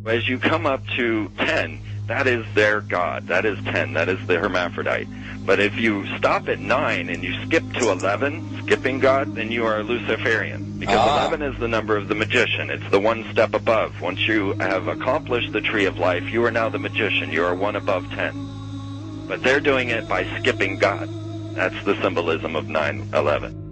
As you come up to 10, that is their god. That is 10. That is the hermaphrodite. But if you stop at 9 and you skip to 11, skipping God, then you are Luciferian. Because 11 is the number of the magician. It's the one step above. Once you have accomplished the tree of life, you are now the magician. You are one above 10. But they're doing it by skipping God. That's the symbolism of 9/11.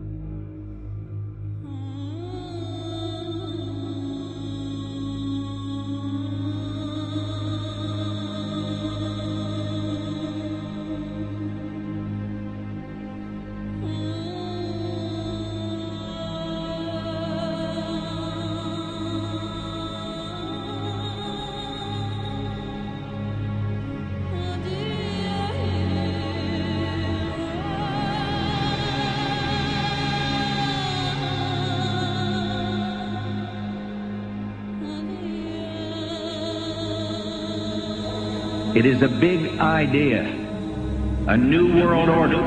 It is a big idea, a new world order.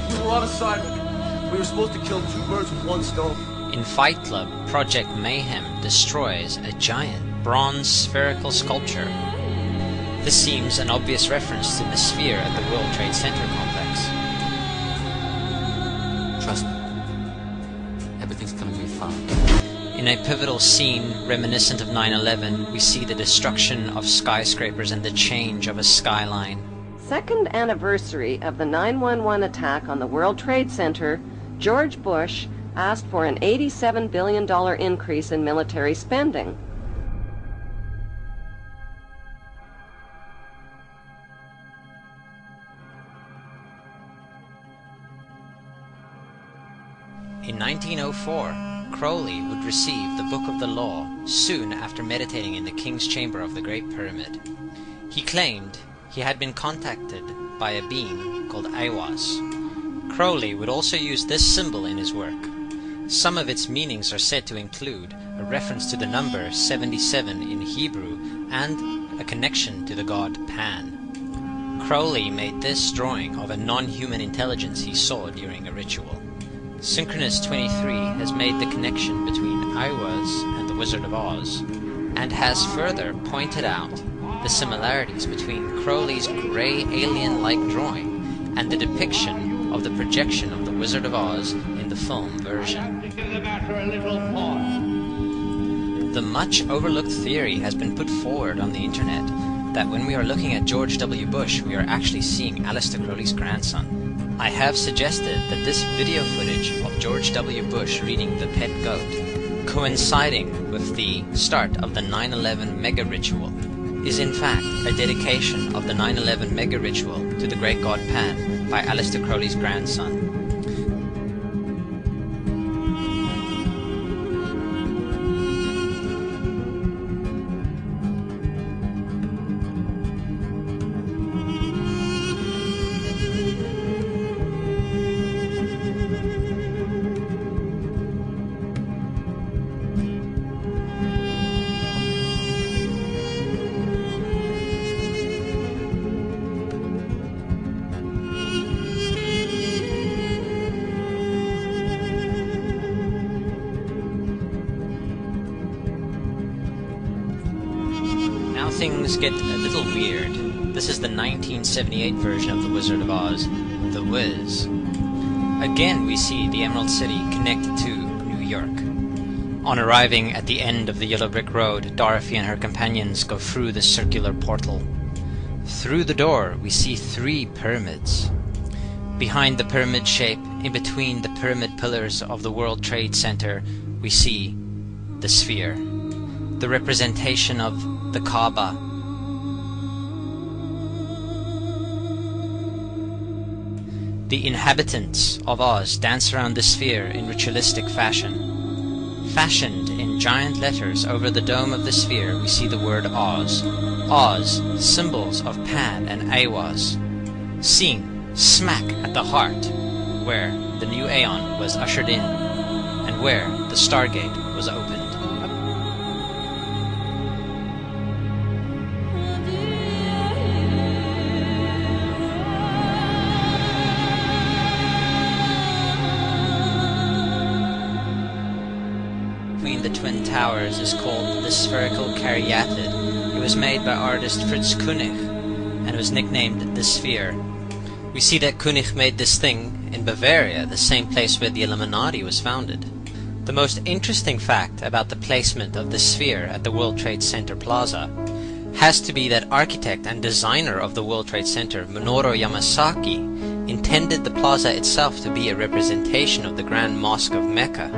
We were on assignment. We were supposed to kill 2 birds with 1 stone. In Fight Club, Project Mayhem destroys a giant bronze spherical sculpture. This seems an obvious reference to the sphere at the World Trade Center complex. Trust me. Everything's gonna be fine. In a pivotal scene reminiscent of 9/11, we see the destruction of skyscrapers and the change of a skyline. Second anniversary of the 9/11 attack on the World Trade Center, George Bush asked for an $87 billion increase in military spending. In 1904, Crowley would receive the Book of the Law soon after meditating in the King's Chamber of the Great Pyramid. He claimed he had been contacted by a being called Aiwass. Crowley would also use this symbol in his work. Some of its meanings are said to include a reference to the number 77 in Hebrew and a connection to the god Pan. Crowley made this drawing of a non-human intelligence he saw during a ritual. Synchronous 23 has made the connection between Aiwass and the Wizard of Oz, and has further pointed out the similarities between Crowley's grey alien-like drawing and the depiction of the projection of the Wizard of Oz in the film version. The much overlooked theory has been put forward on the internet that when we are looking at George W. Bush, we are actually seeing Aleister Crowley's grandson. I have suggested that this video footage of George W. Bush reading the pet goat, coinciding with the start of the 9/11 mega ritual, is in fact a dedication of the 9/11 mega ritual to the great god Pan by Aleister Crowley's grandson. Things get a little weird. This is the 1978 version of The Wizard of Oz, The Wiz. Again we see the Emerald City connect to New York. On arriving at the end of the Yellow Brick Road, Dorothy and her companions go through the circular portal. Through the door we see 3 pyramids. Behind the pyramid shape, in between the pyramid pillars of the World Trade Center, we see the sphere, the representation of the Kaaba. The inhabitants of Oz dance around the sphere in ritualistic fashion. Fashioned in giant letters over the dome of the sphere, we see the word Oz. Oz, symbols of Pan and Aiwass, seen smack at the heart where the new Aeon was ushered in. and where the Stargate was opened. Between the Twin Towers is called the spherical caryatid. It was made by artist Fritz Koenig and was nicknamed the Sphere. We see that Koenig made this thing in Bavaria, the same place where the Illuminati was founded. The most interesting fact about the placement of the Sphere at the World Trade Center Plaza has to be that architect and designer of the World Trade Center, Minoru Yamasaki, intended the plaza itself to be a representation of the Grand Mosque of Mecca,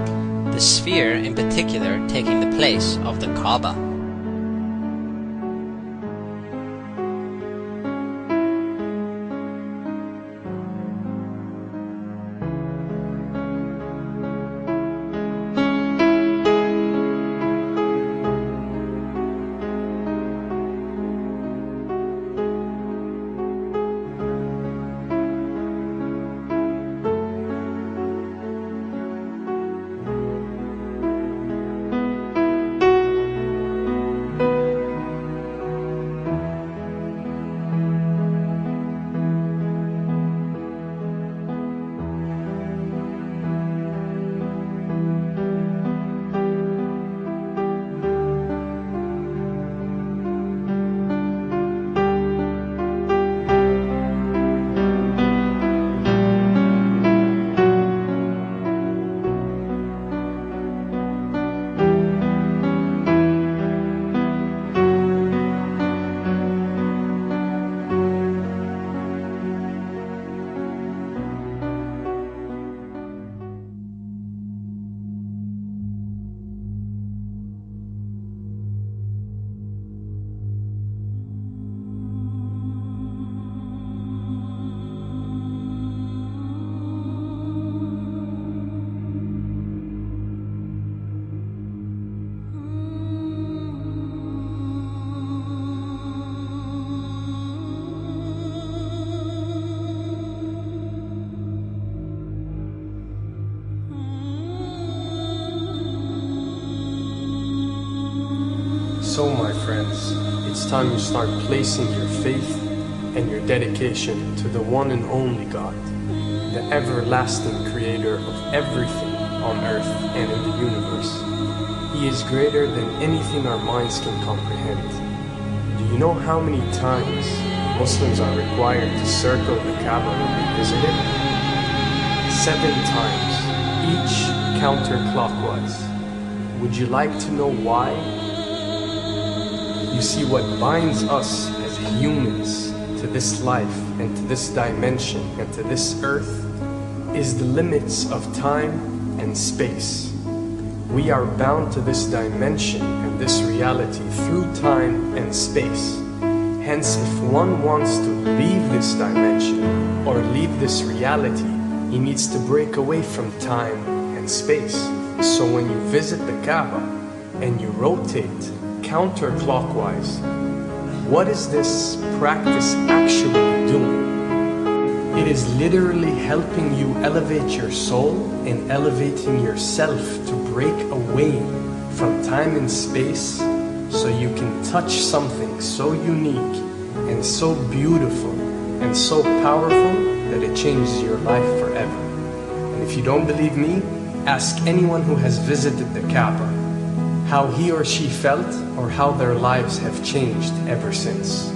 the Sphere in particular taking the place of the Kaaba. So, my friends, it's time you start placing your faith and your dedication to the one and only God, the everlasting creator of everything on earth and in the universe. He is greater than anything our minds can comprehend. Do you know how many times Muslims are required to circle the Kaaba when they visit it? 7 times, each counterclockwise. Would you like to know why? You see, what binds us as humans to this life and to this dimension and to this earth is the limits of time and space. We are bound to this dimension and this reality through time and space. Hence, if one wants to leave this dimension or leave this reality, he needs to break away from time and space. So when you visit the Kaaba and you rotate counterclockwise, what is this practice actually doing? It is literally helping you elevate your soul and elevating yourself to break away from time and space so you can touch something so unique and so beautiful and so powerful that it changes your life forever. And if you don't believe me, ask anyone who has visited the Kaaba how he or she felt or how their lives have changed ever since.